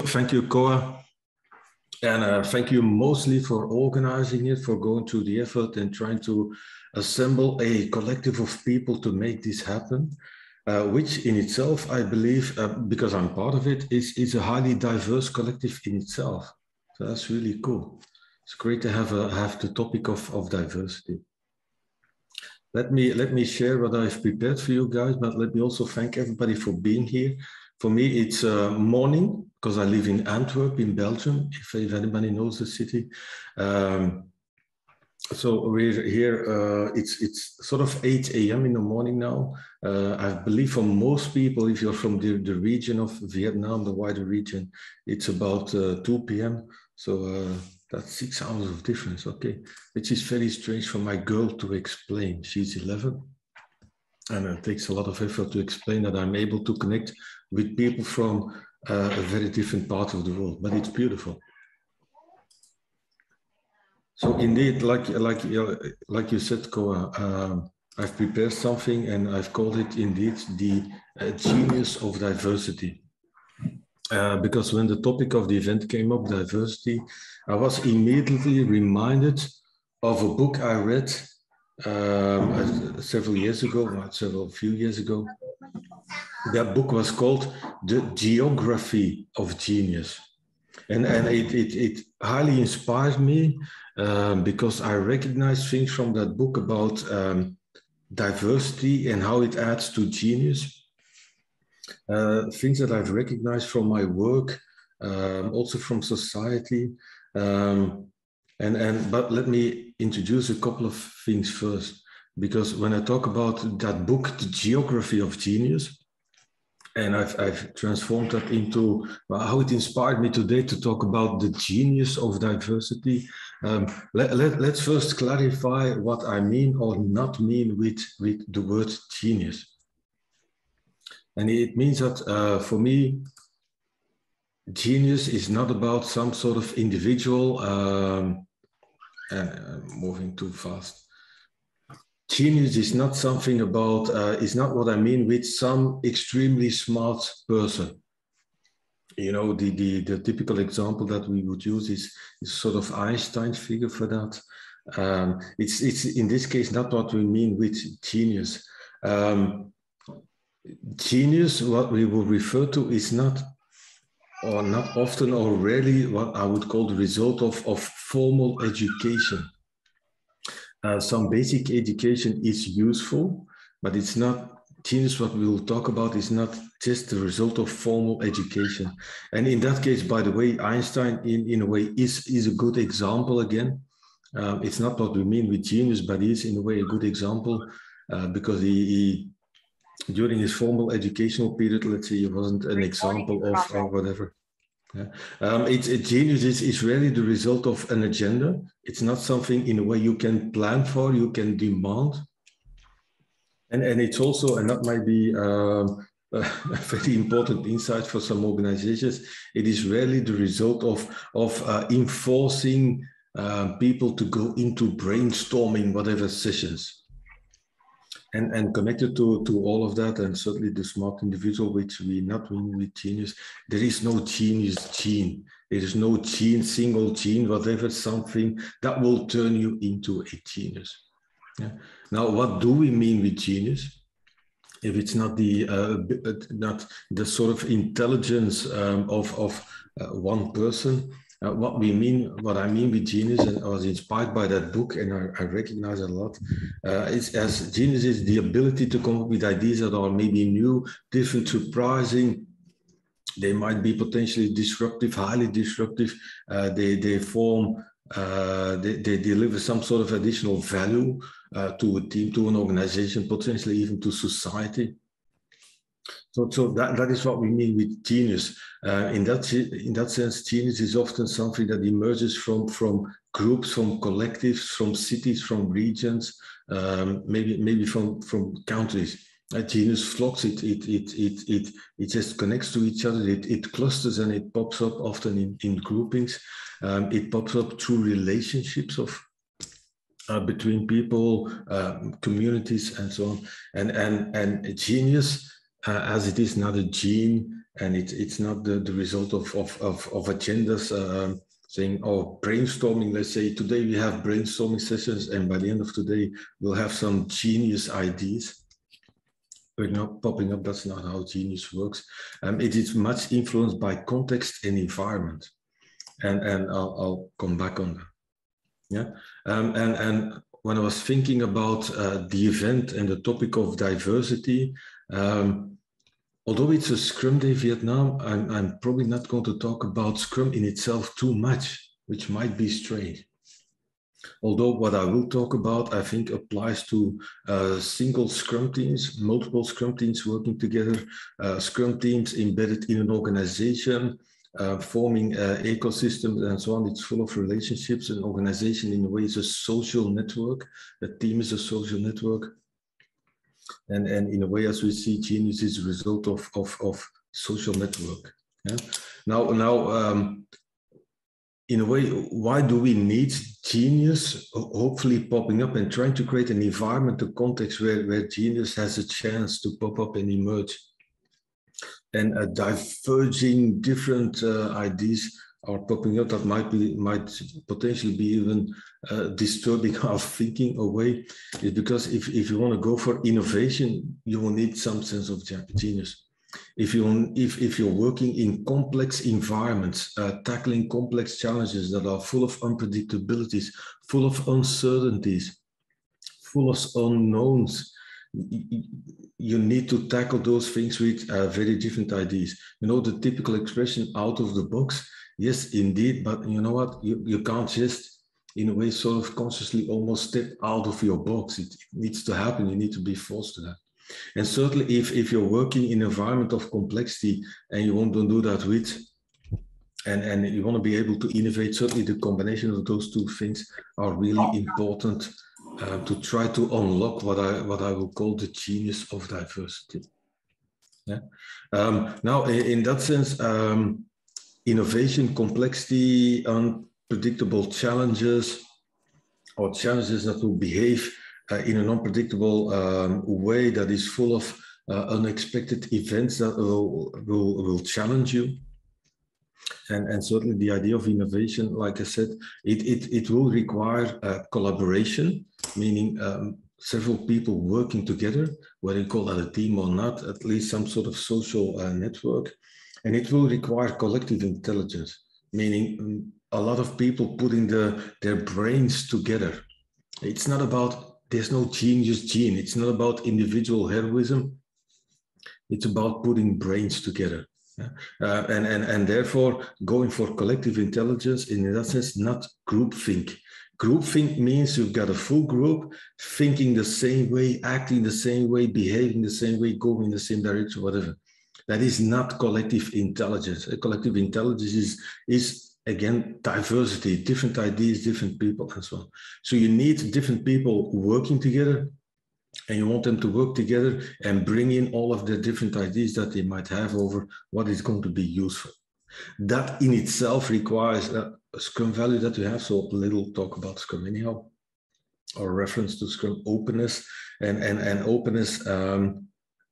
thank you, Koa. And thank you mostly for organizing it, for going through the effort and trying to assemble a collective of people to make this happen, which in itself, I believe, because I'm part of it, is a highly diverse collective in itself. So that's really cool. It's great to have the topic of diversity. Let me share what I've prepared for you guys, but let me also thank everybody for being here. For me, it's morning because I live in Antwerp in Belgium, if anybody knows the city. So we're here, it's sort of 8 a.m. in the morning now. I believe for most people, if you're from the region of Vietnam, the wider region, it's about 2 p.m. So that's 6 hours of difference, okay? Which is very strange for my girl to explain. She's 11. And it takes a lot of effort to explain that I'm able to connect with people from a very different part of the world, but it's beautiful. So indeed, like you said, Koa, I've prepared something and I've called it indeed the genius of diversity. Because when the topic of the event came up, diversity, I was immediately reminded of a book I read several few years ago. That book was called The Geography of Genius. And it highly inspired me because I recognized things from that book about diversity and how it adds to genius. Things that I've recognized from my work, also from society. But let me introduce a couple of things first, because when I talk about that book, The Geography of Genius, and I've transformed that into how it inspired me today to talk about the genius of diversity. Let's first clarify what I mean or not mean with the word genius. And it means that for me, genius is not about some sort of individual, moving too fast. Genius is not something about, is not what I mean with some extremely smart person. You know, the typical example that we would use is sort of Einstein figure for that. It's in this case not what we mean with genius. Genius, what we will refer to, is not often or rarely what I would call the result of formal education. Some basic education is useful, but it's not genius. What we will talk about is not just the result of formal education. And in that case, by the way, Einstein in a way is a good example again. It's not what we mean with genius, but he is in a way a good example because he during his formal educational period, let's say, he wasn't an example of or whatever. Yeah. Genius is really the result of an agenda. It's not something in a way you can plan for, you can demand. And it's also, and that might be a very important insight for some organizations, it is really the result of enforcing people to go into brainstorming whatever sessions. And connected to all of that, and certainly the smart individual, which we not mean with genius, there is no genius gene. There is no gene, single gene, whatever, something that will turn you into a genius. Yeah. Now, what do we mean with genius? If it's not the sort of intelligence of one person, what I mean with genius, and I was inspired by that book, and I recognize it a lot, as genius is the ability to come up with ideas that are maybe new, different, surprising. They might be potentially disruptive, highly disruptive. They deliver some sort of additional value to a team, to an organization, potentially even to society. So that is what we mean with genius. In that sense, genius is often something that emerges from groups, from collectives, from cities, from regions, maybe from countries. Genius flocks. It just connects to each other. It clusters and it pops up often in groupings. It pops up through relationships between people, communities, and so on. And genius, as it is not a gene, and it's not the result of agendas saying, oh, brainstorming, let's say today we have brainstorming sessions, and by the end of today we'll have some genius ideas. But not popping up, that's not how genius works. It is much influenced by context and environment. And I'll come back on that. Yeah. And when I was thinking about the event and the topic of diversity, although it's a Scrum Day Vietnam, I'm probably not going to talk about Scrum in itself too much, which might be strange. Although what I will talk about, I think, applies to single Scrum teams, multiple Scrum teams working together, Scrum teams embedded in an organization, forming ecosystems and so on. It's full of relationships. An organization, in a way, is a social network. A team is a social network. And in a way, as we see, genius is a result of social network. Yeah? Now, in a way, why do we need genius hopefully popping up and trying to create an environment, a context where genius has a chance to pop up and emerge? And diverging different ideas are popping up that might potentially be even disturbing our thinking away. Is because if you want to go for innovation, you will need some sense of genius. If you're working in complex environments, tackling complex challenges that are full of unpredictabilities, full of uncertainties, full of unknowns, you need to tackle those things with very different ideas. You know, the typical expression out of the box, yes, indeed, but you know what? You can't just, in a way, sort of consciously almost step out of your box. It needs to happen. You need to be forced to that. And certainly if you're working in an environment of complexity and you want to do that with, and you want to be able to innovate, certainly the combination of those two things are really important to try to unlock what I will call the genius of diversity. Yeah. Now, in that sense, innovation, complexity, unpredictable challenges, or challenges that will behave in an unpredictable way that is full of unexpected events that will challenge you. And certainly the idea of innovation, like I said, it will require collaboration, meaning several people working together, whether you call that a team or not, at least some sort of social network. And it will require collective intelligence, meaning a lot of people putting their brains together. It's not about, there's no genius gene. It's not about individual heroism. It's about putting brains together. And therefore going for collective intelligence, in that sense, not groupthink. Groupthink means you've got a full group thinking the same way, acting the same way, behaving the same way, going in the same direction, whatever. That is not collective intelligence. Collective intelligence is again, diversity, different ideas, different people, and so on. So you need different people working together, and you want them to work together and bring in all of the different ideas that they might have over what is going to be useful. That in itself requires a Scrum value that you have. So a little talk about Scrum anyhow, or reference to Scrum openness, and openness.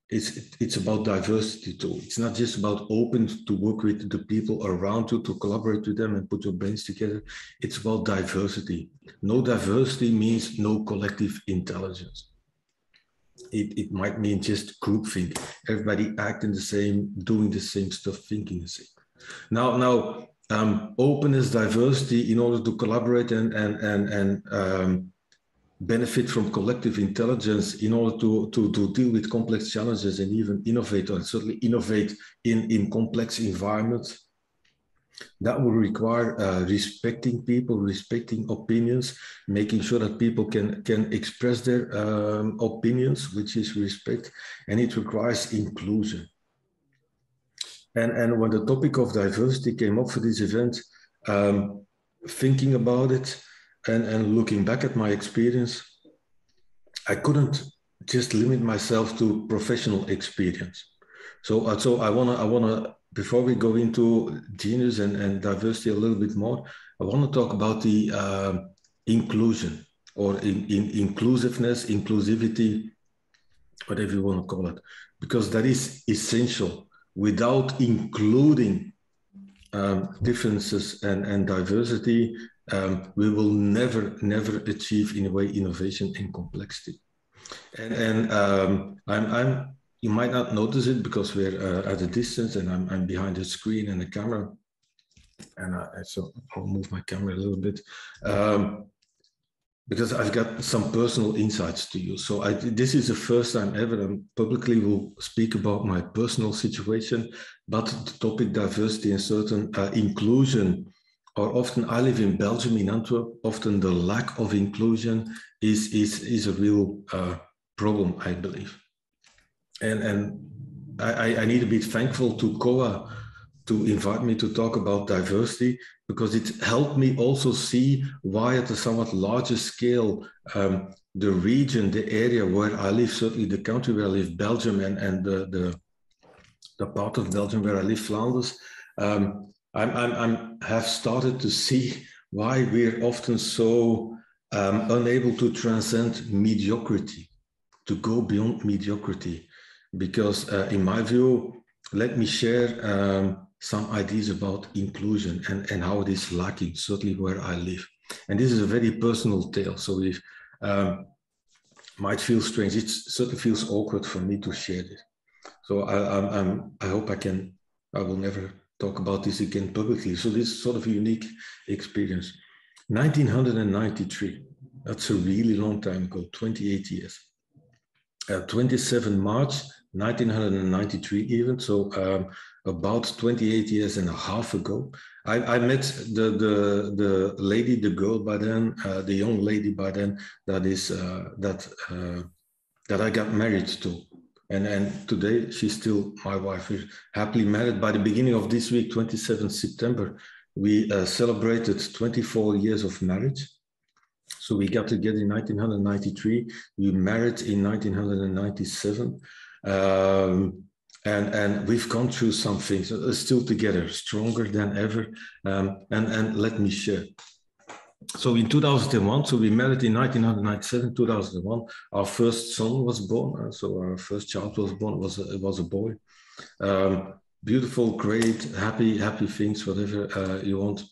It's about diversity too. It's not just about open to work with the people around you, to collaborate with them and put your brains together. It's about diversity. No diversity means no collective intelligence. It might mean just groupthink. Everybody acting the same, doing the same stuff, thinking the same. Now, openness, diversity, in order to collaborate and benefit from collective intelligence, in order to deal with complex challenges and even innovate, or certainly innovate in complex environments. That will require respecting people, respecting opinions, making sure that people can express their opinions, which is respect, and it requires inclusion. And when the topic of diversity came up for this event, thinking about it and looking back at my experience, I couldn't just limit myself to professional experience. So I wanna before we go into genius and diversity a little bit more, I want to talk about the inclusion, or inclusiveness, inclusivity, whatever you want to call it, because that is essential without including differences and diversity, we will never achieve in a way innovation and complexity. And you might not notice it because we're at a distance, and I'm behind the screen and the camera, and so I'll move my camera a little bit. Because I've got some personal insights to you. So this is the first time ever I publicly will speak about my personal situation, but the topic diversity and certain inclusion, or often I live in Belgium, in Antwerp, often the lack of inclusion is a real problem, I believe. And I need to be thankful to COA to invite me to talk about diversity, because it helped me also see why at a somewhat larger scale, the region, the area where I live, certainly the country where I live, Belgium, and the part of Belgium where I live, Flanders, I have started to see why we're often so unable to transcend mediocrity, to go beyond mediocrity. Because in my view, let me share some ideas about inclusion and how it is lacking, certainly where I live. And this is a very personal tale, so it might feel strange. It certainly feels awkward for me to share this. So I hope I will never talk about this again publicly. So this is sort of a unique experience. 1993, that's a really long time ago, 28 years. 27 March 1993 even, so about 28 years and a half ago, I met the lady, the girl by then, the young lady by then, that I got married to. And today she's still my wife. We're happily married. By the beginning of this week, 27 September, we celebrated 24 years of marriage. So we got together in 1993. We married in 1997. And we've gone through some things, still together, stronger than ever. And let me share. So in 2001, so we married in 1997, 2001, our first son was born. So our first child was born, it was a boy. Beautiful, great, happy things, whatever you want.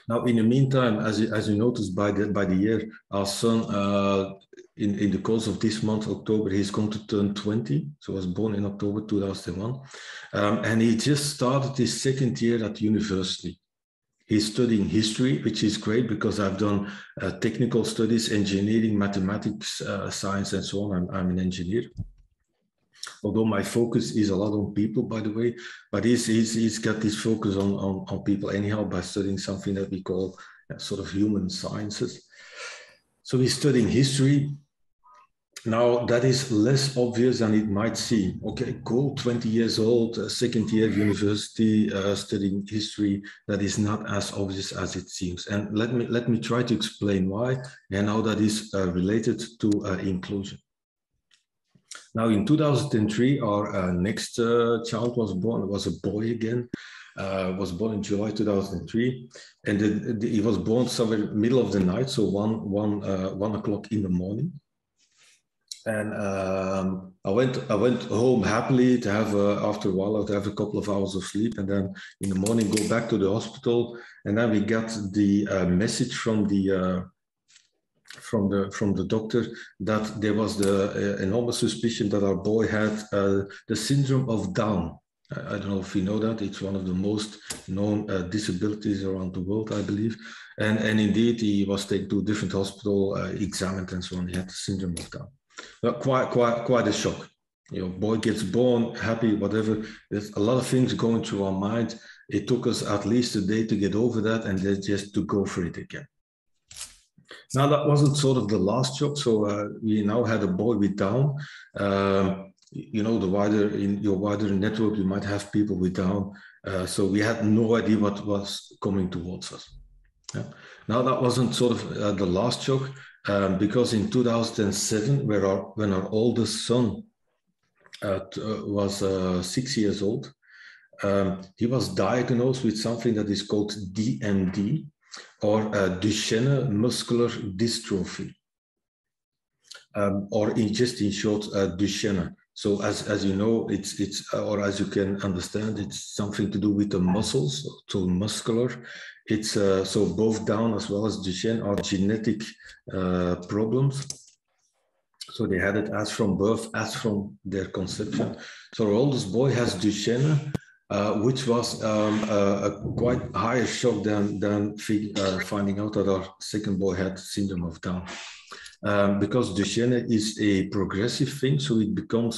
Now, in the meantime, as you noticed by the year, our son, in the course of this month, October, he's going to turn 20. So he was born in October 2001. And he just started his second year at university. He's studying history, which is great because I've done technical studies, engineering, mathematics, science, and so on. I'm an engineer. Although my focus is a lot on people, by the way, but he's got this focus on people anyhow by studying something that we call sort of human sciences. So he's studying history. Now, that is less obvious than it might seem. Okay, cool, 20 years old, second year university, studying history. That is not as obvious as it seems. And let me try to explain why and how that is related to inclusion. Now, in 2003, our next child was born. It was a boy again. Was born in July 2003, and he was born somewhere middle of the night, so 1 o'clock in the morning. And I went home happily to have after a while to have a couple of hours of sleep, and then in the morning go back to the hospital. And then we got the message from the doctor that there was the enormous suspicion that our boy had the syndrome of Down. I don't know if you know that. It's one of the most known disabilities around the world, I believe. And indeed, he was taken to a different hospital, examined, and so on. He had the syndrome of Down. Quite a shock. You know, boy gets born, happy, whatever. There's a lot of things going through our mind. It took us at least a day to get over that, and then just to go for it again. Now, that wasn't sort of the last shock. So we now had a boy with Down. You know, in your wider network, you might have people with Down. So we had no idea what was coming towards us. Yeah. Now, that wasn't sort of the last shock, because in 2007, when our oldest son was 6 years old, he was diagnosed with something that is called DMD, or Duchenne muscular dystrophy, or in short, Duchenne. So as you know, it's or as you can understand, it's something to do with the muscles, so muscular. It's so both Down as well as Duchenne are genetic problems. So they had it as from birth, as from their conception. So our oldest boy has Duchenne, which was a quite higher shock than finding out that our second boy had syndrome of Down. Because Duchenne is a progressive thing, so it becomes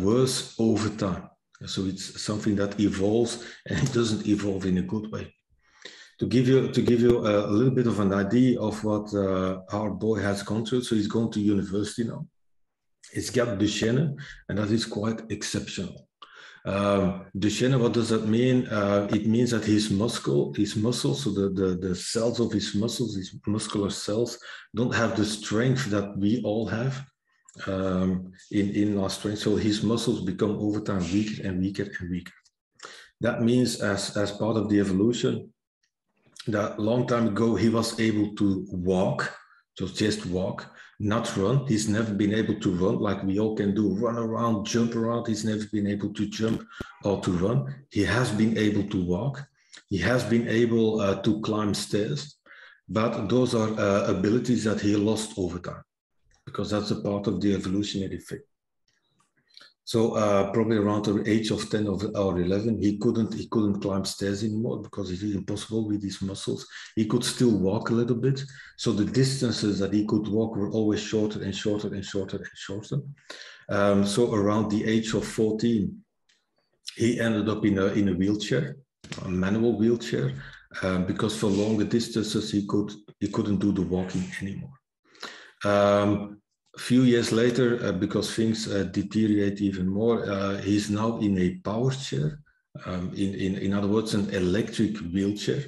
worse over time. So it's something that evolves, and it doesn't evolve in a good way. To give you a little bit of an idea of what our boy has gone through, so he's going to university now. He's got Duchenne, and that is quite exceptional. Duchenne, what does that mean? It means that his muscles, so the cells of his muscles, his muscular cells, don't have the strength that we all have in our strength. So his muscles become over time weaker and weaker and weaker. That means as part of the evolution, that long time ago, he was able to walk, so just walk, not run. He's never been able to run like we all can do, run around, jump around. He's never been able to jump or to run. He has been able to walk. He has been able to climb stairs, but those are abilities that he lost over time because that's a part of the evolutionary thing. So probably around the age of 10 or 11, he couldn't climb stairs anymore because it is impossible with his muscles. He could still walk a little bit. So the distances that he could walk were always shorter and shorter and shorter and shorter. So around the age of 14, he ended up in a wheelchair, a manual wheelchair, because for longer distances, he couldn't do the walking anymore. A few years later, because things deteriorate even more, he's now in a power chair, in other words, an electric wheelchair.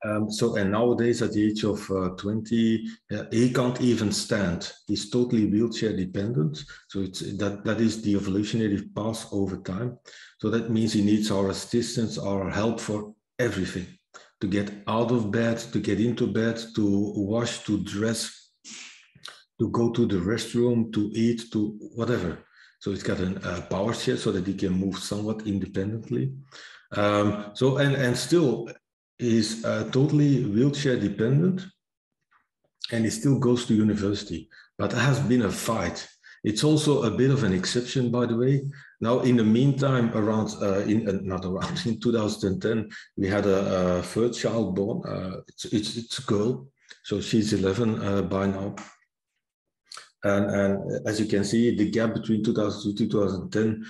And nowadays at the age of 20, he can't even stand. He's totally wheelchair dependent. So that is the evolutionary path over time. So that means he needs our assistance, our help for everything. To get out of bed, to get into bed, to wash, to dress, to go to the restroom, to eat, to whatever. So it's got a power chair so that he can move somewhat independently. And still is totally wheelchair dependent, and he still goes to university. But it has been a fight. It's also a bit of an exception, by the way. Now, in the meantime, in 2010, we had a third child born. It's a girl, so she's 11 by now. And as you can see, the gap between 2000 to 2010,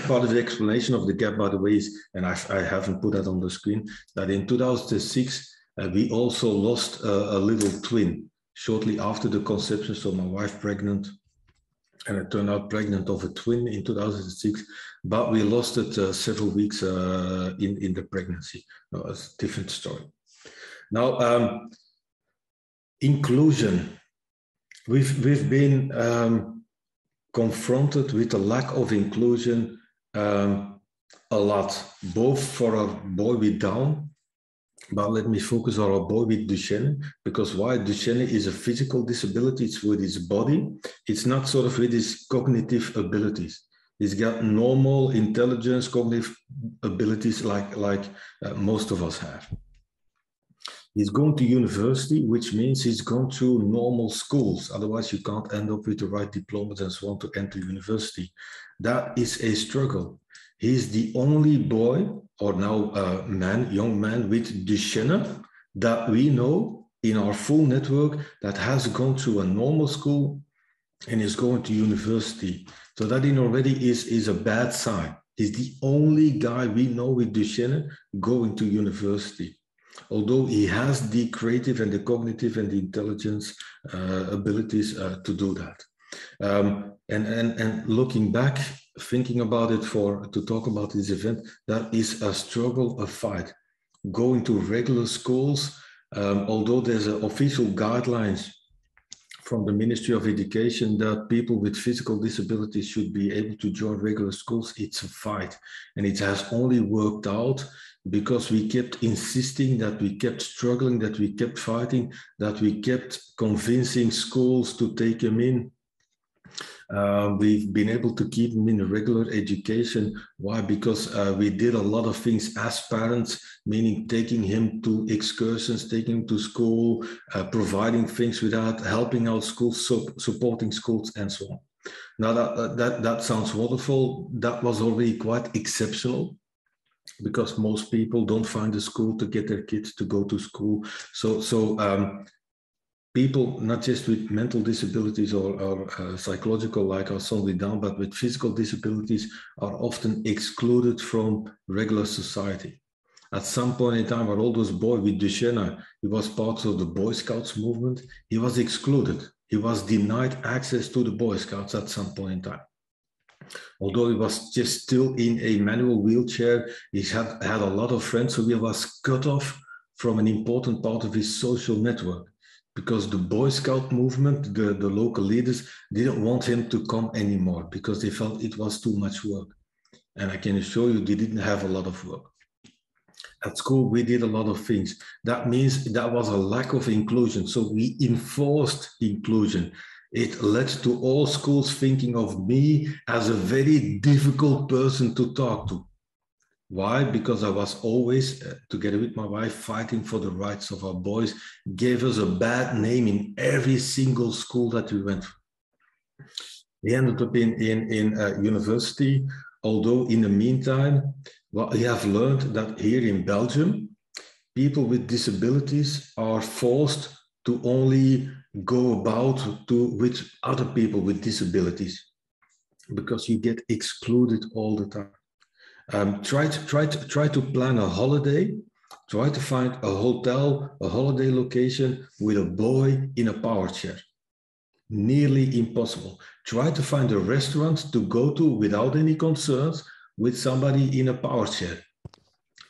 part of the explanation of the gap, by the way, is, and I haven't put that on the screen, that in 2006, we also lost a little twin shortly after the conception. So my wife pregnant, and I turned out pregnant of a twin in 2006, but we lost it several weeks in the pregnancy. No, it's a different story. Now, inclusion. We've been confronted with a lack of inclusion a lot, both for our boy with Down, but let me focus on our boy with Duchenne, because why? Duchenne is a physical disability, it's with his body, it's not sort of with his cognitive abilities. He's got normal intelligence, cognitive abilities like most of us have. He's going to university, which means he's going through normal schools. Otherwise, you can't end up with the right diplomas and so on to enter university. That is a struggle. He's the only boy, or now young man with Duchenne that we know in our full network that has gone through a normal school and is going to university. So that in already is a bad sign. He's the only guy we know with Duchenne going to university. Although he has the creative and the cognitive and the intelligence abilities to do that. And looking back, thinking about it to talk about this event, that is a struggle, a fight. Going to regular schools, although there's official guidelines from the Ministry of Education that people with physical disabilities should be able to join regular schools, it's a fight. And it has only worked out because we kept insisting, that we kept struggling, that we kept fighting, that we kept convincing schools to take him in. We've been able to keep him in regular education. Why? Because we did a lot of things as parents, meaning taking him to excursions, taking him to school, providing things with that, helping out schools, supporting schools, and so on. Now that sounds wonderful. That was already quite exceptional, because most people don't find a school to get their kids to go to school. So people, not just with mental disabilities or psychological, like our son with Down, but with physical disabilities, are often excluded from regular society. At some point in time, our oldest boy with Duchenne, he was part of the Boy Scouts movement. He was excluded. He was denied access to the Boy Scouts at some point in time. Although he was just still in a manual wheelchair, he had a lot of friends, so he was cut off from an important part of his social network, because the Boy Scout movement, the local leaders, didn't want him to come anymore because they felt it was too much work. And I can assure you, they didn't have a lot of work. At school, we did a lot of things. That means that was a lack of inclusion. So we enforced inclusion. It led to all schools thinking of me as a very difficult person to talk to. Why? Because I was always, together with my wife, fighting for the rights of our boys, gave us a bad name in every single school that we went through. We ended up in university, although in the meantime, what we have learned that here in Belgium, people with disabilities are forced to only go about with other people with disabilities, because you get excluded all the time. Try to plan a holiday. Try to find a hotel, a holiday location with a boy in a power chair. Nearly impossible. Try to find a restaurant to go to without any concerns with somebody in a power chair.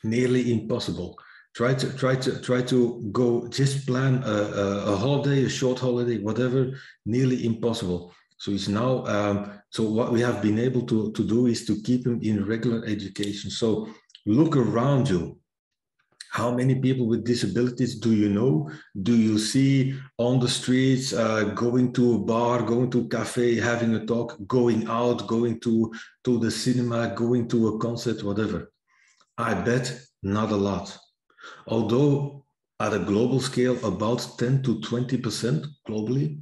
Nearly impossible. Try to go, just plan a holiday, a short holiday, whatever. Nearly impossible. So it's now, so what we have been able to do is to keep him in regular education. So look around you. How many people with disabilities do you know? Do you see on the streets, going to a bar, going to a cafe, having a talk, going out, going to the cinema, going to a concert, whatever? I bet not a lot. Although at a global scale, about 10 to 20% globally,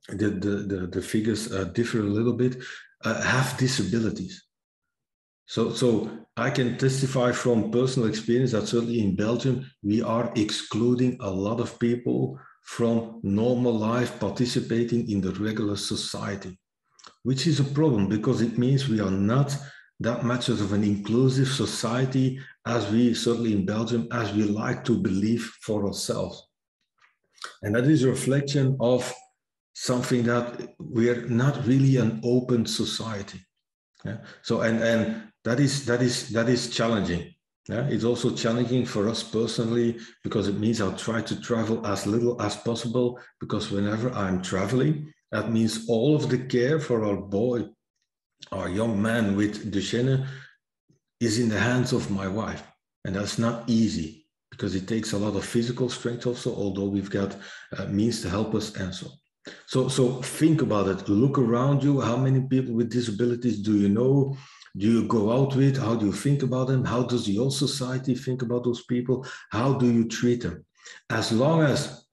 the figures differ a little bit, have disabilities. So I can testify from personal experience that certainly in Belgium, we are excluding a lot of people from normal life, participating in the regular society, which is a problem, because it means we are not that much of an inclusive society as we, certainly in Belgium, as we like to believe for ourselves. And that is a reflection of something that we're not really an open society. Yeah? So, and that is challenging. Yeah? It's also challenging for us personally, because it means I'll try to travel as little as possible, because whenever I'm traveling, that means all of the care for our boy, our young man with Duchenne, is in the hands of my wife. And that's not easy, because it takes a lot of physical strength also, although we've got means to help us and so on. So think about it. Look around you. How many people with disabilities do you know? Do you go out with? How do you think about them? How does your society think about those people? How do you treat them? As long as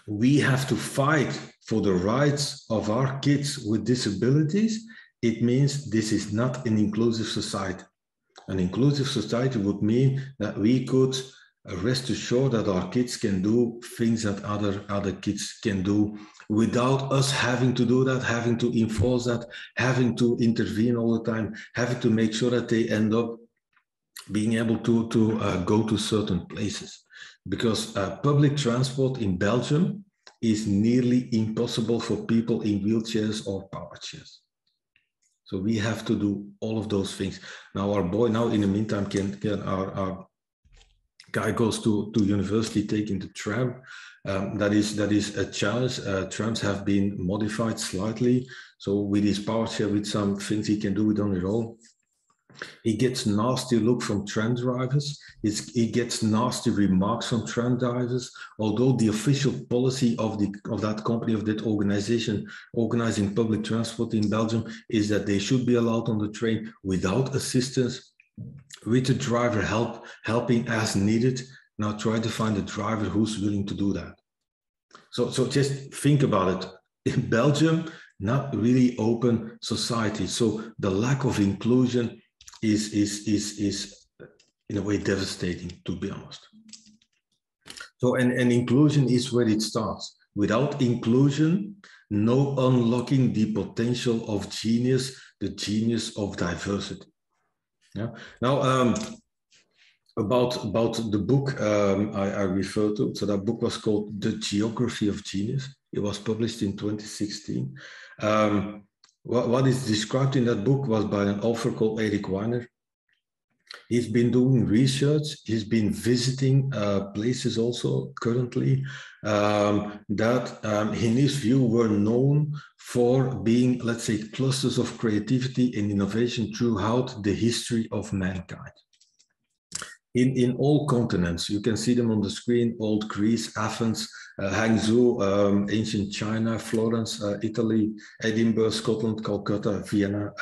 we have to fight for the rights of our kids with disabilities, it means this is not an inclusive society. An inclusive society would mean that we could rest assured that our kids can do things that other kids can do without us having to do that, having to enforce that, having to intervene all the time, having to make sure that they end up being able to go to certain places. Because public transport in Belgium is nearly impossible for people in wheelchairs or power chairs. So we have to do all of those things. Now our boy, now in the meantime, our guy goes to university taking the tram. That is a challenge. Trams have been modified slightly. So with his power chair, with some things he can do it on his own. He gets nasty look from tram drivers. He gets nasty remarks from tram drivers. Although the official policy of that company, of that organization organizing public transport in Belgium, is that they should be allowed on the train without assistance, with the driver helping as needed. Now try to find a driver who's willing to do that. So just think about it. In Belgium, not really open society. So the lack of inclusion is in a way devastating, to be honest. So and inclusion is where it starts. Without inclusion, no unlocking the potential of genius, the genius of diversity. Yeah. Now about the book I refer to. So that book was called The Geography of Genius. It was published in 2016. What is described in that book was by an author called Eric Weiner. He's been doing research. He's been visiting places also currently that in his view were known for being, let's say, clusters of creativity and innovation throughout the history of mankind. In all continents, you can see them on the screen: old Greece, Athens, Hangzhou, ancient China, Florence, Italy, Edinburgh, Scotland, Calcutta, Vienna.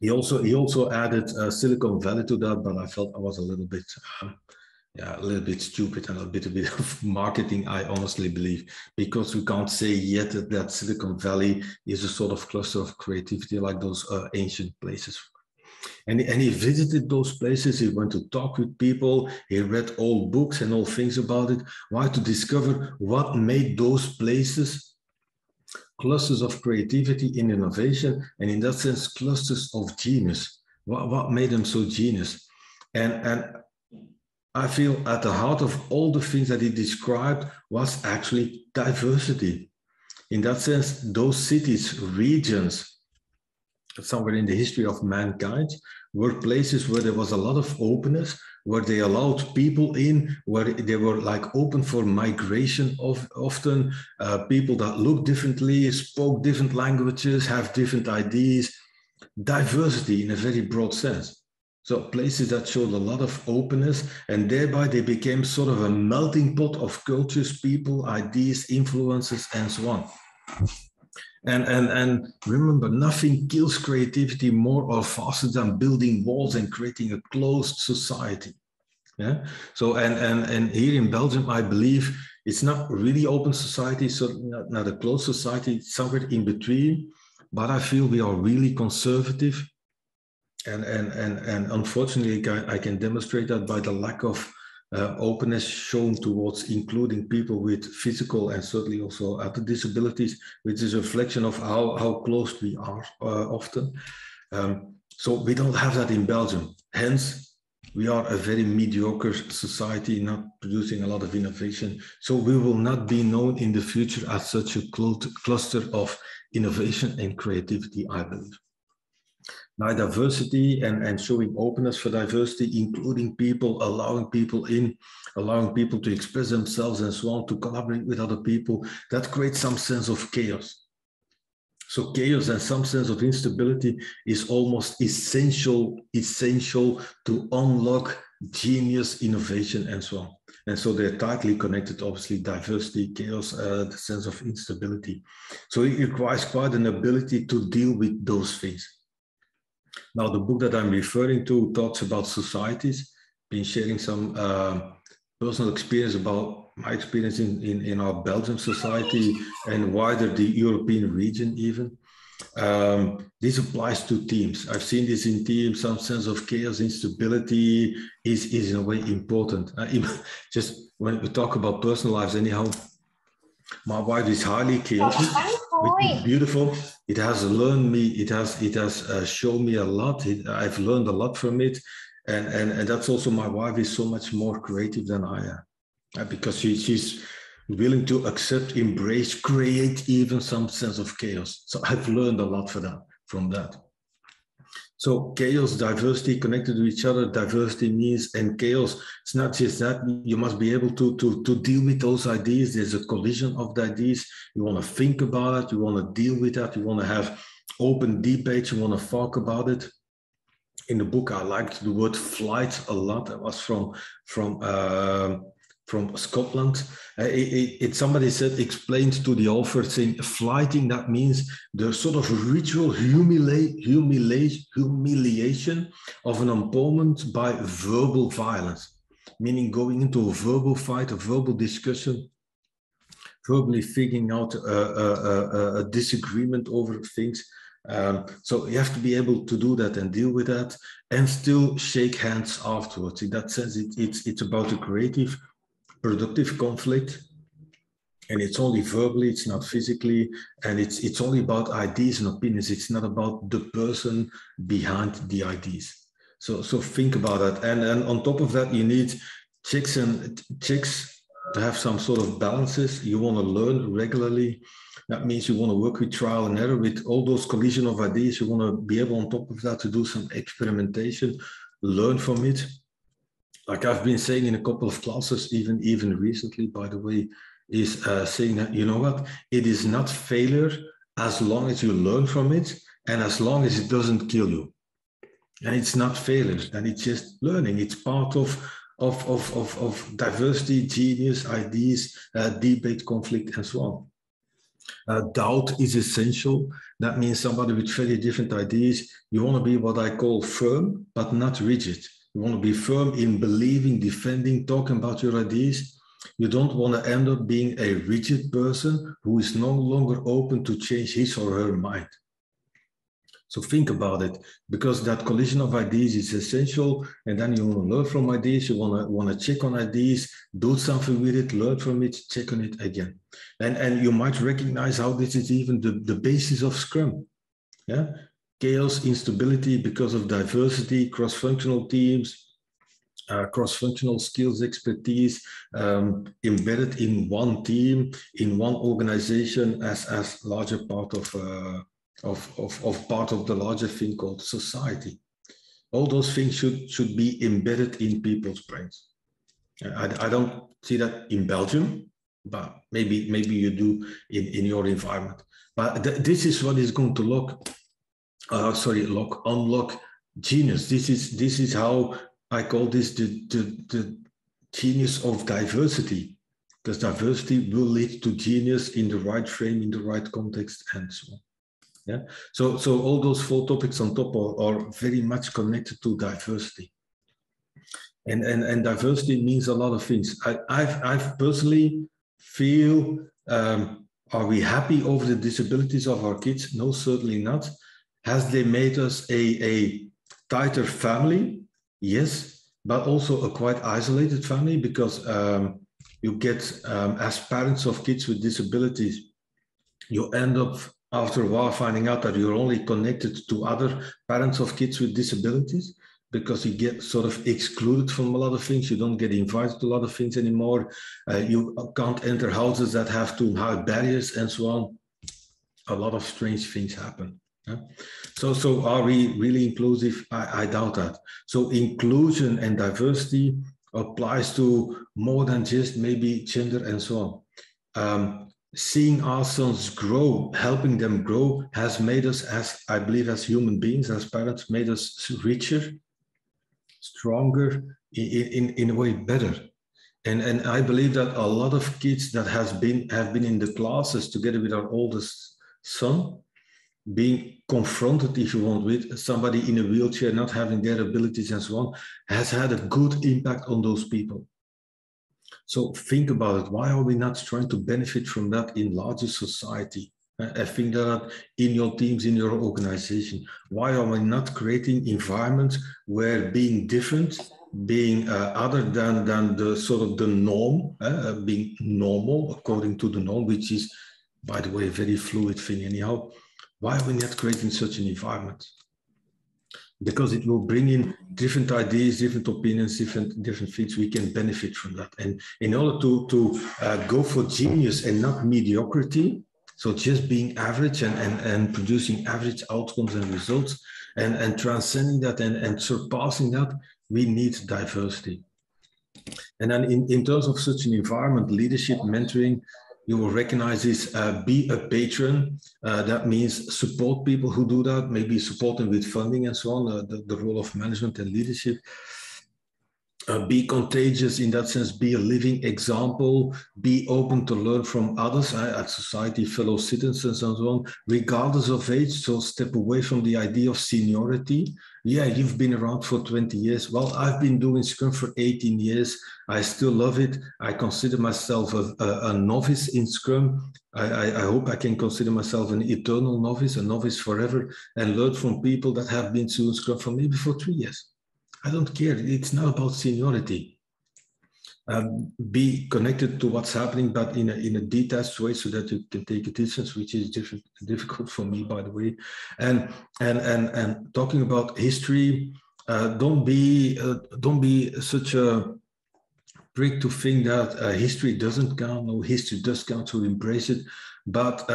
He also added Silicon Valley to that, but I felt I was a little bit stupid and a bit of marketing, I honestly believe, because we can't say yet that Silicon Valley is a sort of cluster of creativity like those ancient places. And he visited those places. He went to talk with people. He read old books and old things about it. Why? To discover what made those places clusters of creativity and innovation, and in that sense, clusters of genius. What made them so genius? And I feel at the heart of all the things that he described was actually diversity. In that sense, those cities, regions, somewhere in the history of mankind, were places where there was a lot of openness, where they allowed people in, where they were like open for migration often, people that look differently, spoke different languages, have different ideas, diversity in a very broad sense. So places that showed a lot of openness, and thereby they became sort of a melting pot of cultures, people, ideas, influences, and so on. And remember, nothing kills creativity more or faster than building walls and creating a closed society. Yeah. So and here in Belgium, I believe it's not really open society, so not a closed society, somewhere in between. But I feel we are really conservative, and unfortunately, I can demonstrate that by the lack of openness shown towards including people with physical and certainly also other disabilities, which is a reflection of how close we are often. So we don't have that in Belgium. Hence, we are a very mediocre society, not producing a lot of innovation. So we will not be known in the future as such a cluster of innovation and creativity, I believe. Now, diversity and showing openness for diversity, including people, allowing people in, allowing people to express themselves and so on, to collaborate with other people, that creates some sense of chaos. So chaos and some sense of instability is almost essential to unlock genius, innovation, and so on. And so they're tightly connected, obviously, diversity, chaos, the sense of instability. So it requires quite an ability to deal with those things. Now, the book that I'm referring to talks about societies, been sharing some personal experience about my experience in our Belgian society and wider the European region even. This applies to teams. I've seen this in teams, some sense of chaos, instability is in a way important. Just when we talk about personal lives anyhow, my wife is highly chaotic, which is beautiful. It has learned me, it has shown me a lot. I've learned a lot from it. And that's also, my wife is so much more creative than I am, because she's willing to accept, embrace, create even some sense of chaos. So I've learned a lot from that. So chaos, diversity, connected to each other, diversity means, and chaos, it's not just that, you must be able to deal with those ideas. There's a collision of the ideas. You want to think about it, you want to deal with that, you want to have open debates, you want to talk about it. in the book, I liked the word flight a lot. That was from Scotland. Somebody said, explained to the author, saying flighting, that means the sort of ritual humiliation of an opponent by verbal violence, meaning going into a verbal fight, a verbal discussion, verbally figuring out a disagreement over things. So you have to be able to do that and deal with that and still shake hands afterwards. In that sense, it's about a creative, productive conflict, and it's only verbally, it's not physically, and it's only about ideas and opinions. It's not about the person behind the ideas. So think about that. And on top of that, you need checks to have some sort of balances. You want to learn regularly. That means you want to work with trial and error, with all those collision of ideas. You want to be able on top of that to do some experimentation, learn from it. Like I've been saying in a couple of classes, even recently, by the way, is saying that, you know what, it is not failure as long as you learn from it and as long as it doesn't kill you. And it's not failure, and it's just learning. It's part of diversity, genius, ideas, debate, conflict, and so on. Doubt is essential. That means somebody with very different ideas. You want to be what I call firm, but not rigid. You want to be firm in believing, defending, talking about your ideas. You don't want to end up being a rigid person who is no longer open to change his or her mind. So think about it, because that collision of ideas is essential. And then you want to learn from ideas. You want to check on ideas, do something with it, learn from it, check on it again. And you might recognize how this is even the basis of Scrum. Yeah, chaos, instability because of diversity, cross-functional teams, cross-functional skills, expertise, embedded in one team, in one organization as larger part of part of the larger thing called society. All those things should be embedded in people's brains. I don't see that in Belgium, but maybe you do in your environment. But this is what is going to unlock genius. This is how I call this the genius of diversity, because diversity will lead to genius in the right frame, in the right context, and so on. Yeah. So all those 4 topics on top are very much connected to diversity. And diversity means a lot of things. I've personally feel, are we happy over the disabilities of our kids? No, certainly not. Has they made us a tighter family? Yes, but also a quite isolated family, because you get, as parents of kids with disabilities, you end up after a while finding out that you're only connected to other parents of kids with disabilities, because you get sort of excluded from a lot of things. You don't get invited to a lot of things anymore. You can't enter houses that have too high barriers and so on. A lot of strange things happen. Yeah? So are we really inclusive? I doubt that. So inclusion and diversity applies to more than just maybe gender and so on. Seeing our sons grow, helping them grow, has made us, as I believe, as human beings, as parents, made us richer, stronger, in a way better. And I believe that a lot of kids that have been in the classes together with our oldest son, being confronted, if you want, with somebody in a wheelchair not having their abilities and so on, has had a good impact on those people. So think about it. Why are we not trying to benefit from that in larger society? I think that in your teams, in your organization, why are we not creating environments where being different, being other than the sort of the norm, being normal according to the norm, which is, by the way, a very fluid thing anyhow. Why are we not creating such an environment? Because it will bring in different ideas, different opinions, different things. We can benefit from that. And in order to go for genius and not mediocrity, so just being average and producing average outcomes and results, and transcending that and surpassing that, we need diversity. And then in terms of such an environment, leadership, mentoring, You will recognize this, be a patron. That means support people who do that, maybe support them with funding and so on, the role of management and leadership. Be contagious in that sense, be a living example, be open to learn from others, at society, fellow citizens and so on, regardless of age. So step away from the idea of seniority. Yeah, you've been around for 20 years. Well, I've been doing Scrum for 18 years. I still love it. I consider myself a novice in Scrum. I hope I can consider myself an eternal novice, a novice forever, and learn from people that have been doing Scrum for maybe for 3 years. I don't care. It's not about seniority. Be connected to what's happening, but in a detached way, so that you can take a distance, which is difficult for me, by the way. And talking about history, don't be such a prick to think that history doesn't count. No, history does count, so embrace it. But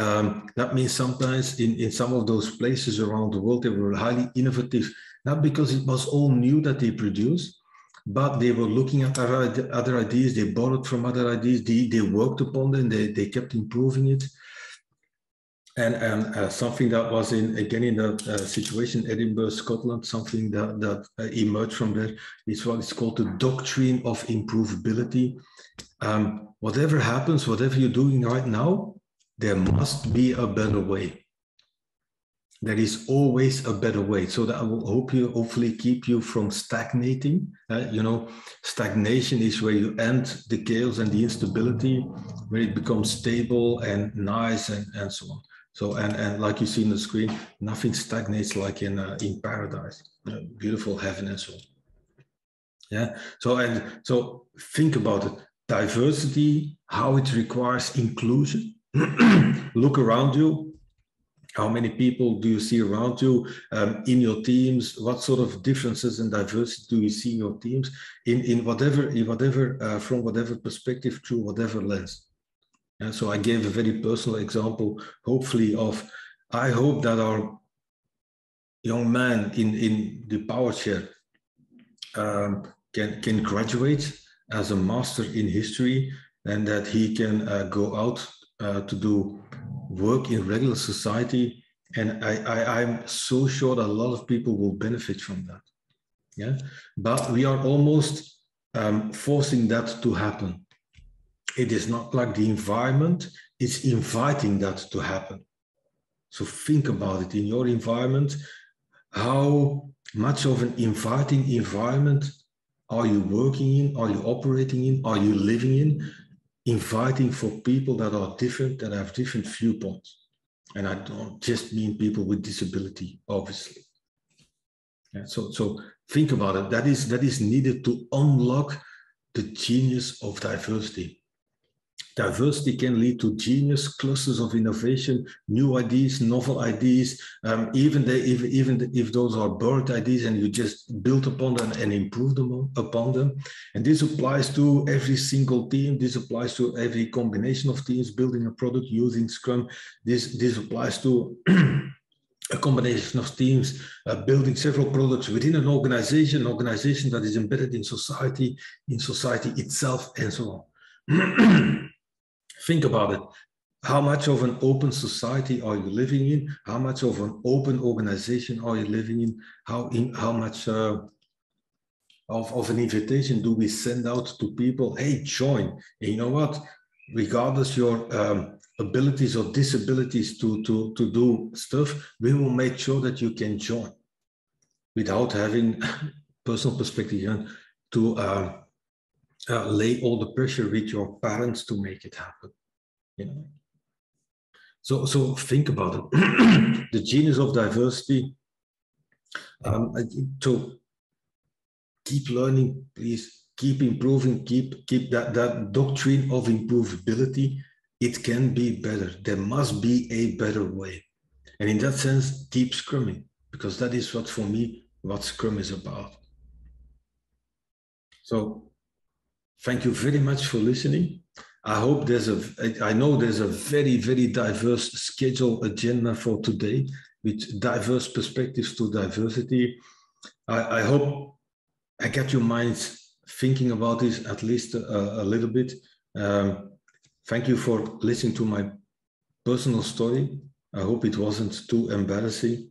that means sometimes in some of those places around the world, they were highly innovative. Not because it was all new that they produced, but they were looking at other ideas, they borrowed from other ideas, they worked upon them, they kept improving it. And something that was again in that situation, Edinburgh, Scotland, something that emerged from there is what is called the doctrine of improvability. Whatever happens, whatever you're doing right now, there must be a better way. There is always a better way. So that will hopefully keep you from stagnating. You know, stagnation is where you end the chaos and the instability, where it becomes stable and nice and so on. So, and like you see on the screen, nothing stagnates like in paradise, beautiful heaven and so on. Yeah. So think about it. Diversity, how it requires inclusion. Look around you. How many people do you see around you in your teams? What sort of differences and diversity do you see in your teams in whatever from whatever perspective, through whatever lens? And so I gave a very personal example, hopefully I hope that our young man in the power chair can graduate as a master in history, and that he can go out to do work in regular society. And I'm so sure that a lot of people will benefit from that. Yeah, but we are almost forcing that to happen. It is not like the environment, it's inviting that to happen. So think about it in your environment. How much of an inviting environment are you working in? Are you operating in? Are you living in? Inviting for people that are different, that have different viewpoints. And I don't just mean people with disability, obviously. Yeah, so think about it. That is needed to unlock the genius of diversity. Diversity can lead to genius, clusters of innovation, new ideas, novel ideas, even if those are borrowed ideas and you just build upon them and improve them upon them. And this applies to every single team. This applies to every combination of teams building a product using Scrum. This applies to a combination of teams building several products within an organization that is embedded in society itself, and so on. Think about it. How much of an open society are you living in? How much of an open organization are you living in? How much of an invitation do we send out to people? Hey, join. And you know what? Regardless your abilities or disabilities to do stuff, we will make sure that you can join without having personal perspective to lay all the pressure with your parents to make it happen, you know. So think about it. The genius of diversity. So keep learning, please. Keep improving. Keep that doctrine of improvability. It can be better. There must be a better way, and in that sense, keep scrumming, because that is what, for me, what Scrum is about. So thank you very much for listening. I hope I know there's a very, very diverse schedule agenda for today with diverse perspectives to diversity. I hope I get your minds thinking about this at least a little bit. thank you for listening to my personal story. I hope it wasn't too embarrassing.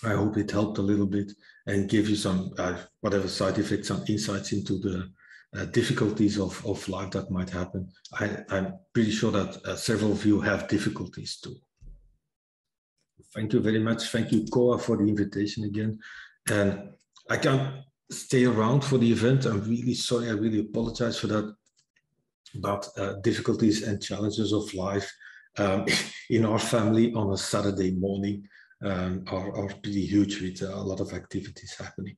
I hope it helped a little bit and gave you some, whatever side effects, some insights into the difficulties of life that might happen. I'm pretty sure that several of you have difficulties too. Thank you very much. Thank you, Koa, for the invitation again. And I can't stay around for the event. I'm really sorry. I really apologize for that. But difficulties and challenges of life in our family on a Saturday morning are pretty huge with a lot of activities happening.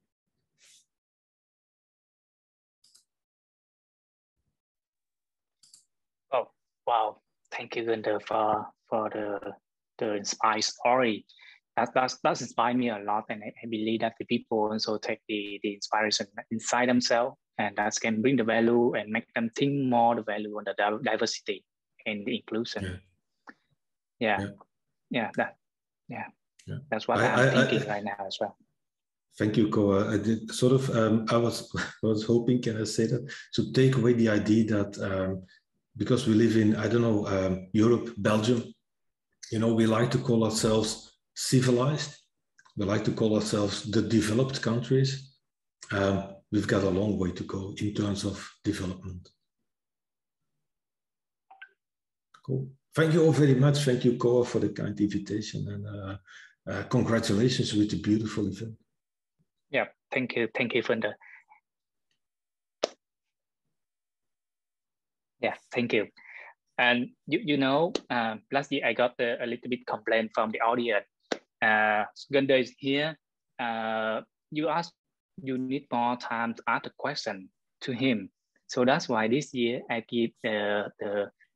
Oh, wow. Thank you, Gunther, for the inspired story. That inspired me a lot, and I believe that the people also take the inspiration inside themselves, and that can bring the value and make them think more the value on the diversity and the inclusion. That's what I'm thinking right now as well. Thank you, Koa. I did sort of, I was hoping, can I say that, to take away the idea that because we live in, I don't know, Europe, Belgium, you know, we like to call ourselves civilized. We like to call ourselves the developed countries. We've got a long way to go in terms of development. Cool. Thank you all very much. Thank you, Koa, for the kind invitation, and congratulations with the beautiful event. Yeah, thank you, Gunther. Yeah, thank you. And you know, last year I got a little bit complaint from the audience. Gunther is here. You need more time to ask the question to him. So that's why this year I give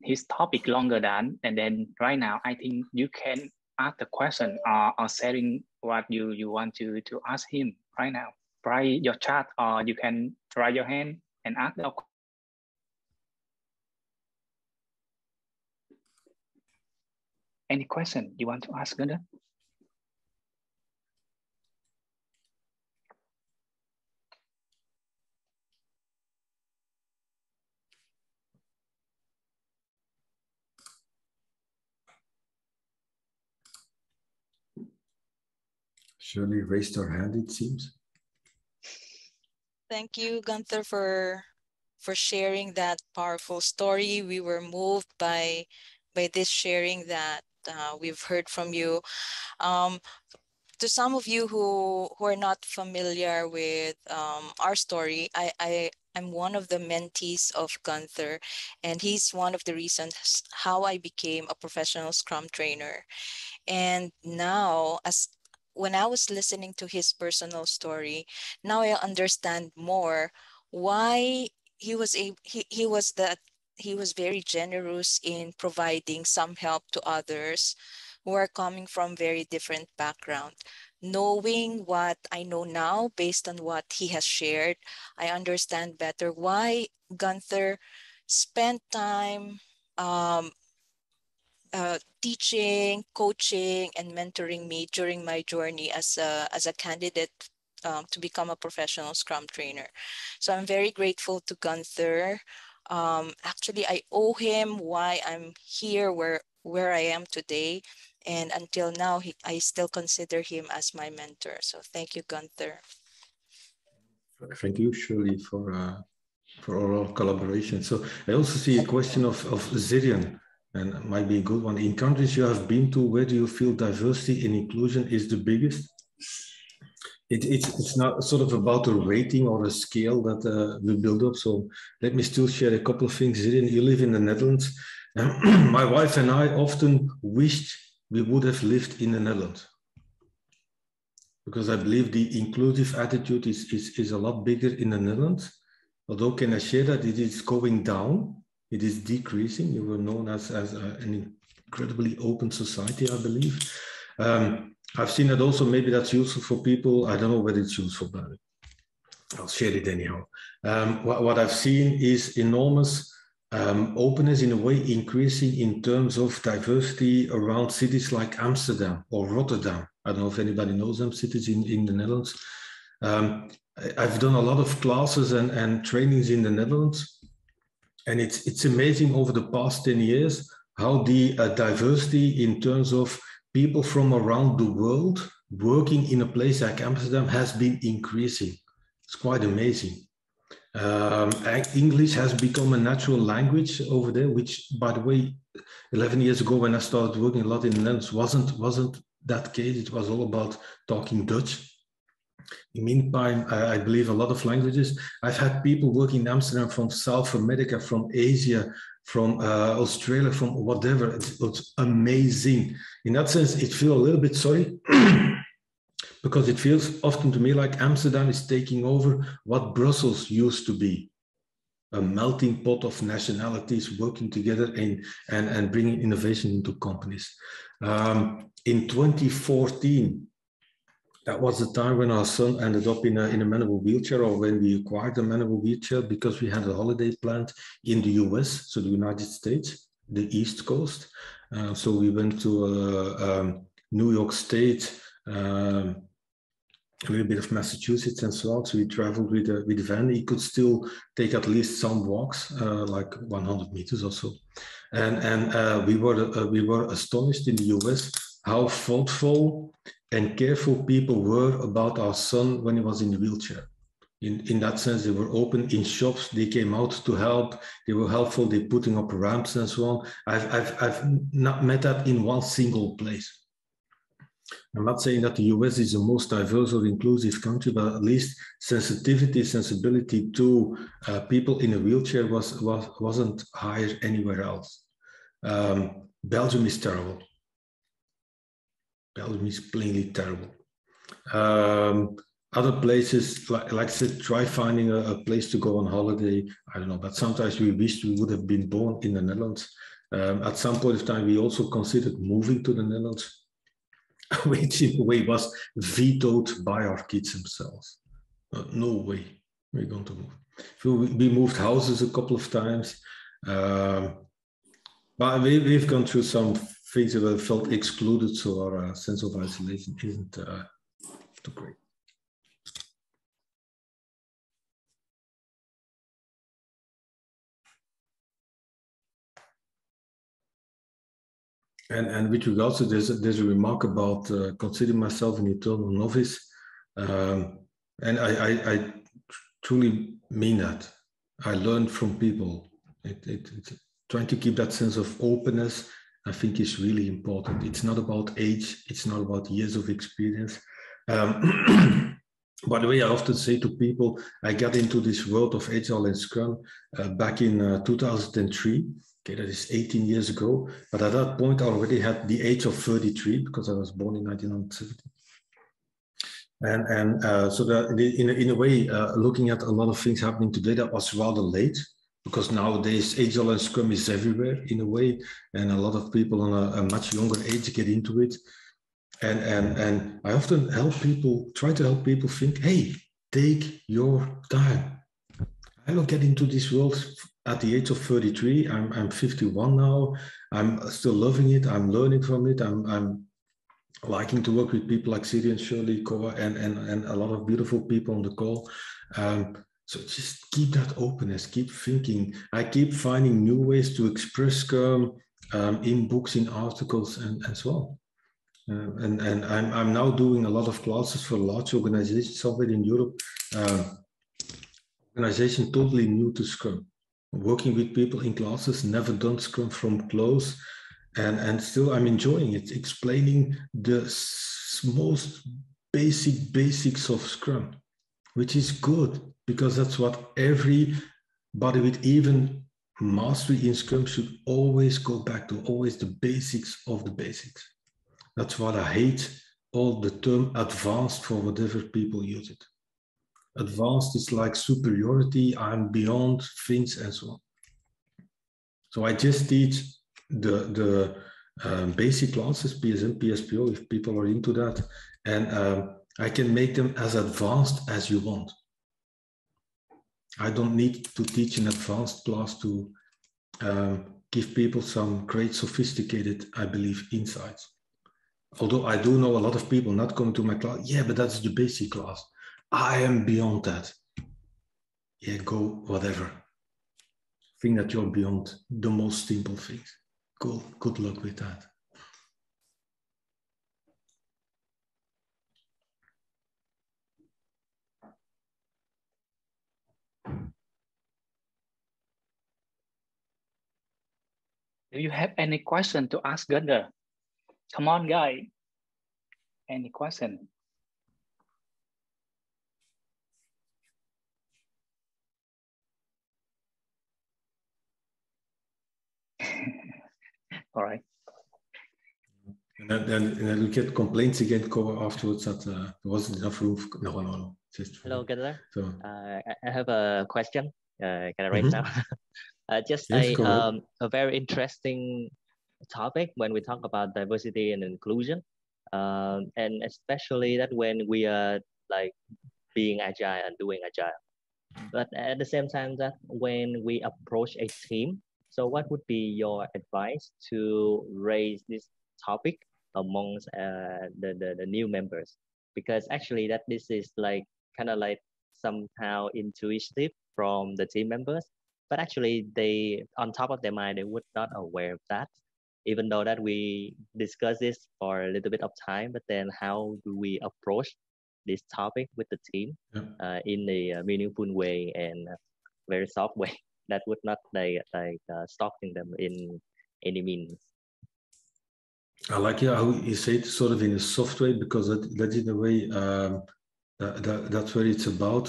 his topic longer than, and then right now I think you can ask the question or sharing what you want to ask him right now. Write your chat, or you can raise your hand and ask the question. Any question you want to ask, Gunther? Shirley raised her hand, it seems. Thank you, Gunther, for sharing that powerful story. We were moved by this sharing that we've heard from you. To some of you who are not familiar with our story, I'm one of the mentees of Gunther, and he's one of the reasons how I became a professional Scrum trainer. And now, when I was listening to his personal story, now I understand more why he was very generous in providing some help to others who are coming from very different background. Knowing what I know now based on what he has shared, I understand better why Gunther spent time teaching, coaching, and mentoring me during my journey as a candidate to become a professional Scrum trainer. So I'm very grateful to Gunther. Actually, I owe him why I'm here where I am today. And until now, I still consider him as my mentor. So thank you, Gunther. Thank you, Shirley, for our collaboration. So I also see a question of Zirian, and it might be a good one. In countries you have been to, where do you feel diversity and inclusion is the biggest? It's not sort of about a rating or a scale that we build up. So let me still share a couple of things. Zirian, you live in the Netherlands. My wife and I often wished we would have lived in the Netherlands, because I believe the inclusive attitude is a lot bigger in the Netherlands. Although can I share that it is going down, it is decreasing. You were known as an incredibly open society, I believe. I've seen that also. Maybe that's useful for people. I don't know whether it's useful, but I'll share it anyhow. What I've seen is enormous openness, in a way, increasing in terms of diversity around cities like Amsterdam or Rotterdam. I don't know if anybody knows them, cities in the Netherlands. I've done a lot of classes and trainings in the Netherlands. And it's amazing over the past 10 years how the diversity in terms of people from around the world working in a place like Amsterdam has been increasing. It's quite amazing. English has become a natural language over there, which, by the way, 11 years ago when I started working a lot in the Netherlands wasn't that case. It was all about talking Dutch. In the meantime, I believe a lot of languages. I've had people working in Amsterdam from South America, from Asia, from Australia, from whatever. It's amazing. In that sense, it feels a little bit sorry because it feels often to me like Amsterdam is taking over what Brussels used to be. A melting pot of nationalities working together and bringing innovation into companies. In 2014, that was the time when our son ended up in a manual wheelchair, or when we acquired a manual wheelchair, because we had a holiday planned in the US, so the United States, the East Coast. So we went to New York State, a little bit of Massachusetts and so on. So we traveled with a van. He could still take at least some walks, like 100 meters or so. And we were astonished in the US how thoughtful and careful people were about our son when he was in the wheelchair. In that sense, they were open in shops. They came out to help. They were helpful. They putting up ramps and so on. I've not met that in one single place. I'm not saying that the US is the most diverse or inclusive country, but at least sensibility to people in a wheelchair wasn't higher anywhere else. Belgium is terrible. Belgium is plainly terrible. Other places, like I said, try finding a place to go on holiday. I don't know, but sometimes we wished we would have been born in the Netherlands. At some point of time, we also considered moving to the Netherlands, which in a way was vetoed by our kids themselves. No way, we're going to move. So we moved houses a couple of times, but we've gone through some things that felt excluded, so our sense of isolation isn't too great. And with regards to this, there's a remark about considering myself an eternal novice. And I truly mean that. I learned from people. Trying to keep that sense of openness, I think, is really important. It's not about age. It's not about years of experience. By the way, I often say to people, I got into this world of Agile and Scrum back in 2003. Okay, that is 18 years ago. But at that point, I already had the age of 33 because I was born in 1970. So that in a way, looking at a lot of things happening today, that was rather late, because nowadays Agile and Scrum is everywhere in a way, and a lot of people on a much younger age get into it. And I often try to help people think, hey, take your time. I don't get into this world at the age of 33. I'm 51 now. I'm still loving it. I'm learning from it. I'm liking to work with people like Siri and Shirley, Koa, and a lot of beautiful people on the call. So just keep that openness, keep thinking. I keep finding new ways to express Scrum in books, in articles, and so on. And I'm now doing a lot of classes for large organizations somewhere in Europe. Organization totally new to Scrum. Working with people in classes, never done Scrum from close, and still I'm enjoying it, explaining the most basics of Scrum, which is good, because that's what everybody with even mastery in Scrum should always go back to, always the basics of the basics. That's what I hate, all the term advanced for whatever people use it. Advanced is like superiority, I'm beyond things and so on. So I just teach the basic classes, PSM, PSPO, if people are into that, and I can make them as advanced as you want. I don't need to teach an advanced class to give people some great sophisticated, I believe, insights. Although I do know a lot of people not coming to my class, yeah, but that's the basic class. I am beyond that. Yeah, go whatever. think that you're beyond the most simple things. Cool. Good luck with that. Do you have any question to ask Gunther? Come on, guy. Any question? All right. And then we get complaints again afterwards that there wasn't enough room. No. Just hello, Gunther. So, I have a question. Can I raise now? Just yes, a very interesting topic when we talk about diversity and inclusion, and especially that when we are like being agile and doing agile, but at the same time that when we approach a team, so what would be your advice to raise this topic amongst the new members? Because actually that this is like kind of like somehow intuitive from the team members, but actually they, on top of their mind, they would not aware of that, even though that we discuss this for a little bit of time. But then how do we approach this topic with the team in a meaningful way and very soft way that would not stalking them in any means? I like how you say it sort of in a soft way, because that in a way that's what it's about.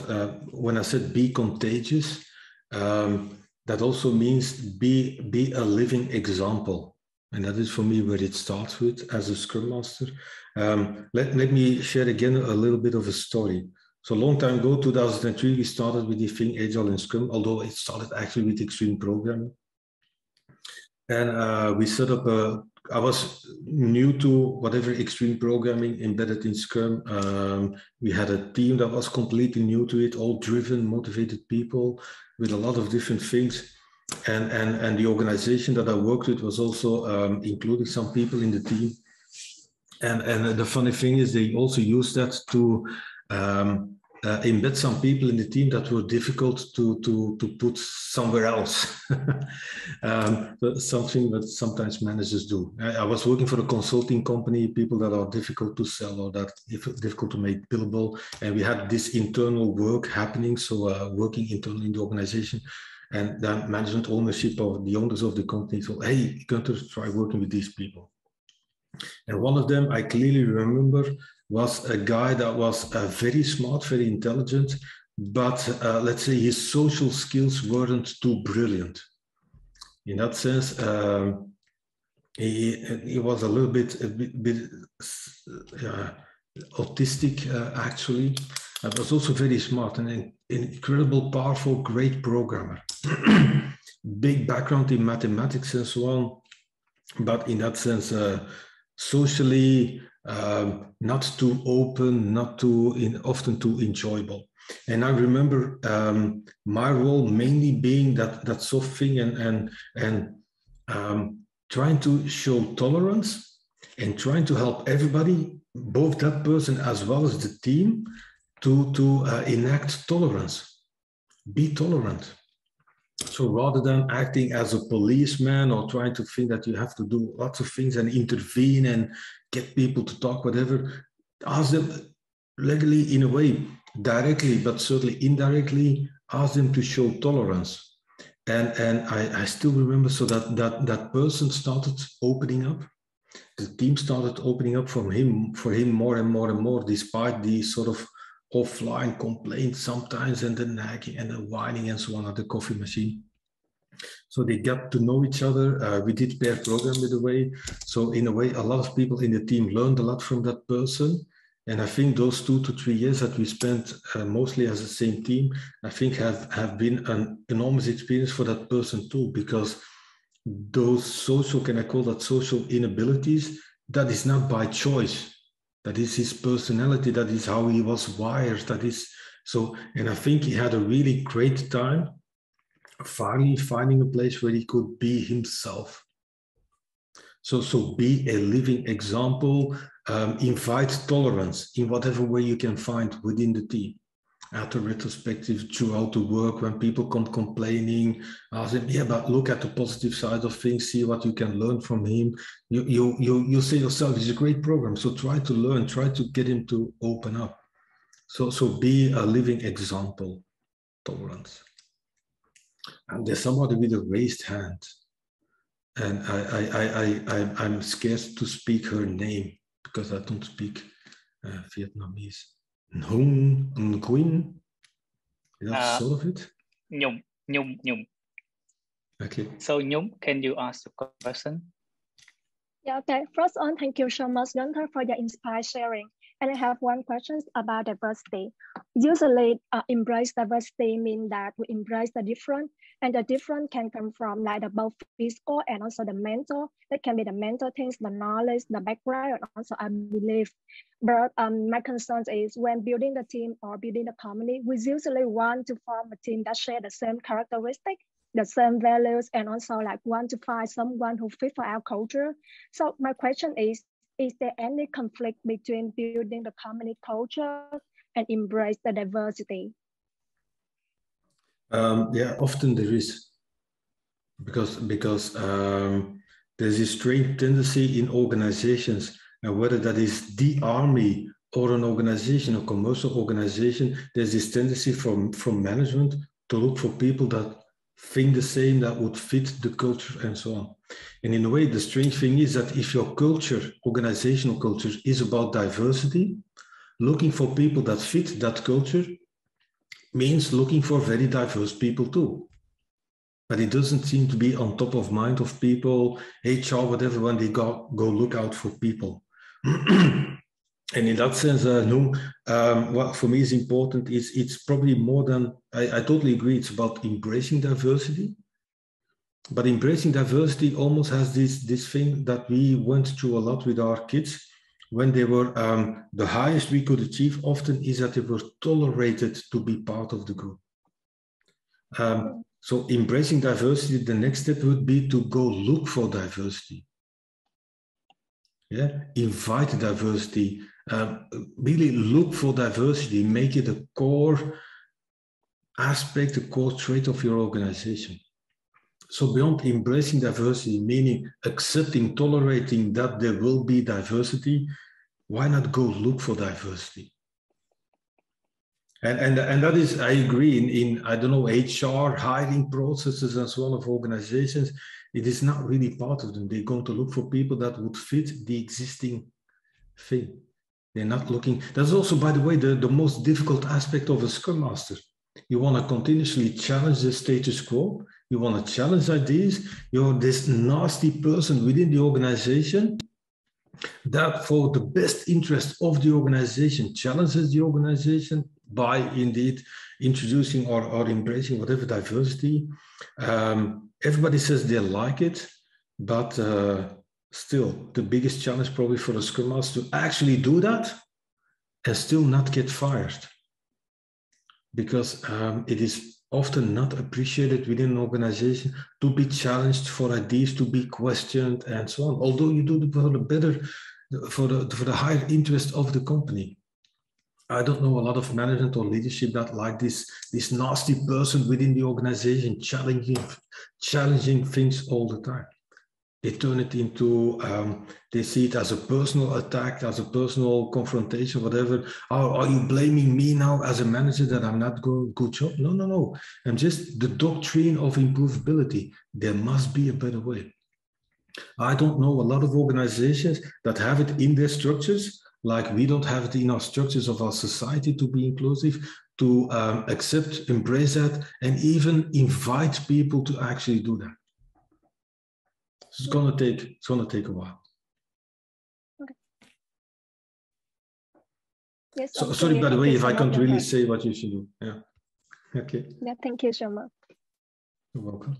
When I said be contagious, that also means be a living example. And that is for me where it starts with as a Scrum Master. Let me share again a little bit of a story. So a long time ago, 2003, we started with the thing Agile and Scrum, although it started actually with extreme programming. And we set up I was new to whatever extreme programming embedded in Scrum. We had a team that was completely new to it, all driven, motivated people with a lot of different things. And the organization that I worked with was also including some people in the team. And the funny thing is they also used that to embed some people in the team that were difficult to put somewhere else. Something that sometimes managers do. I was working for a consulting company, people that are difficult to sell or that difficult to make billable. And we had this internal work happening, so working internally in the organization. And the management ownership of the owners of the company thought, hey, Gunther, try working with these people. And one of them I clearly remember was a guy that was very smart, very intelligent, but let's say his social skills weren't too brilliant. In that sense, he was a little bit autistic, actually. But was also very smart and an incredible, powerful, great programmer. Big background in mathematics and so on. But in that sense, socially, not too open, not too often too enjoyable. And I remember my role mainly being that soft thing and trying to show tolerance and trying to help everybody, both that person as well as the team, to enact tolerance. Be tolerant. So rather than acting as a policeman or trying to think that you have to do lots of things and intervene and get people to talk, whatever, ask them legally, in a way, directly, but certainly indirectly, ask them to show tolerance. And I still remember, so that person started opening up. The team started opening up for him more and more and more, despite the sort of offline complaints sometimes and the nagging and the whining and so on at the coffee machine. So they got to know each other. We did pair program, by the way. So in a way, a lot of people in the team learned a lot from that person. And I think those 2 to 3 years that we spent mostly as the same team, I think have been an enormous experience for that person too, because those social, can I call that social inabilities, that is not by choice. That is his personality. That is how he was wired. That is so. And I think he had a really great time finally finding a place where he could be himself. So be a living example. Invite tolerance in whatever way you can find within the team. at the retrospective throughout the work when people come complaining, ask him, yeah, but look at the positive side of things, see what you can learn from him. You say yourself, it's a great program, so try to learn, try to get him to open up. So be a living example, tolerance. And there's somebody with a raised hand, and I'm scared to speak her name because I don't speak Vietnamese. Nhung Nguyen, is that sort of it? Nhung. Okay. So Nhung, can you ask the question? Yeah, okay. First on, thank you so much, Gunther, for your inspired sharing. And I have one question about diversity. Usually, embrace diversity means that we embrace the different, and the different can come from like the both physical and also the mental. That can be the mental things, the knowledge, the background, and also I believe. But my concern is when building the team or building the company, we usually want to form a team that share the same characteristics, the same values, and also like want to find someone who fit for our culture. So my question is there any conflict between building the company culture and embrace the diversity? Yeah, often there is, because there's this strange tendency in organizations, and whether that is the army or an organization, a commercial organization, there's this tendency from management to look for people that think the same, that would fit the culture and so on. And in a way, the strange thing is that if your culture, organizational culture, is about diversity, looking for people that fit that culture means looking for very diverse people too. But it doesn't seem to be on top of mind of people, HR, whatever, when they go look out for people. And in that sense, what for me is important is it's probably more than, I totally agree, it's about embracing diversity. But embracing diversity almost has this thing that we went through a lot with our kids. When they were, the highest we could achieve often is that they were tolerated to be part of the group. So embracing diversity, the next step would be to go look for diversity. Yeah, invite diversity, really look for diversity, make it a core aspect, a core trait of your organization. So beyond embracing diversity, meaning accepting, tolerating that there will be diversity, why not go look for diversity? And that is, I agree, in I don't know, HR, hiring processes and so on of organizations, it is not really part of them. They're going to look for people that would fit the existing thing. They're not looking. That's also, by the way, the most difficult aspect of a Scrum Master. You want to continuously challenge the status quo. You want to challenge ideas. You're this nasty person within the organization that, for the best interest of the organization, challenges the organization by indeed introducing or embracing whatever diversity. Everybody says they like it, but still, the biggest challenge probably for a Scrum Master to actually do that and still not get fired, because it is often not appreciated within an organization to be challenged for ideas, to be questioned, and so on. Although you do it for the better, for the higher interest of the company. I don't know a lot of management or leadership that like this nasty person within the organization challenging things all the time. They turn it into, they see it as a personal attack, as a personal confrontation, whatever. Are you blaming me now as a manager that I'm not doing a good job? No. I'm just the doctrine of improvability. There must be a better way. I don't know a lot of organizations that have it in their structures, like we don't have it in our structures of our society to be inclusive, to accept, embrace that, and even invite people to actually do that. It's gonna take a while. Okay. Yes. So, sorry, by the way, if I can't really say what you should do. Yeah. Okay. Yeah. Thank you so much. You're welcome.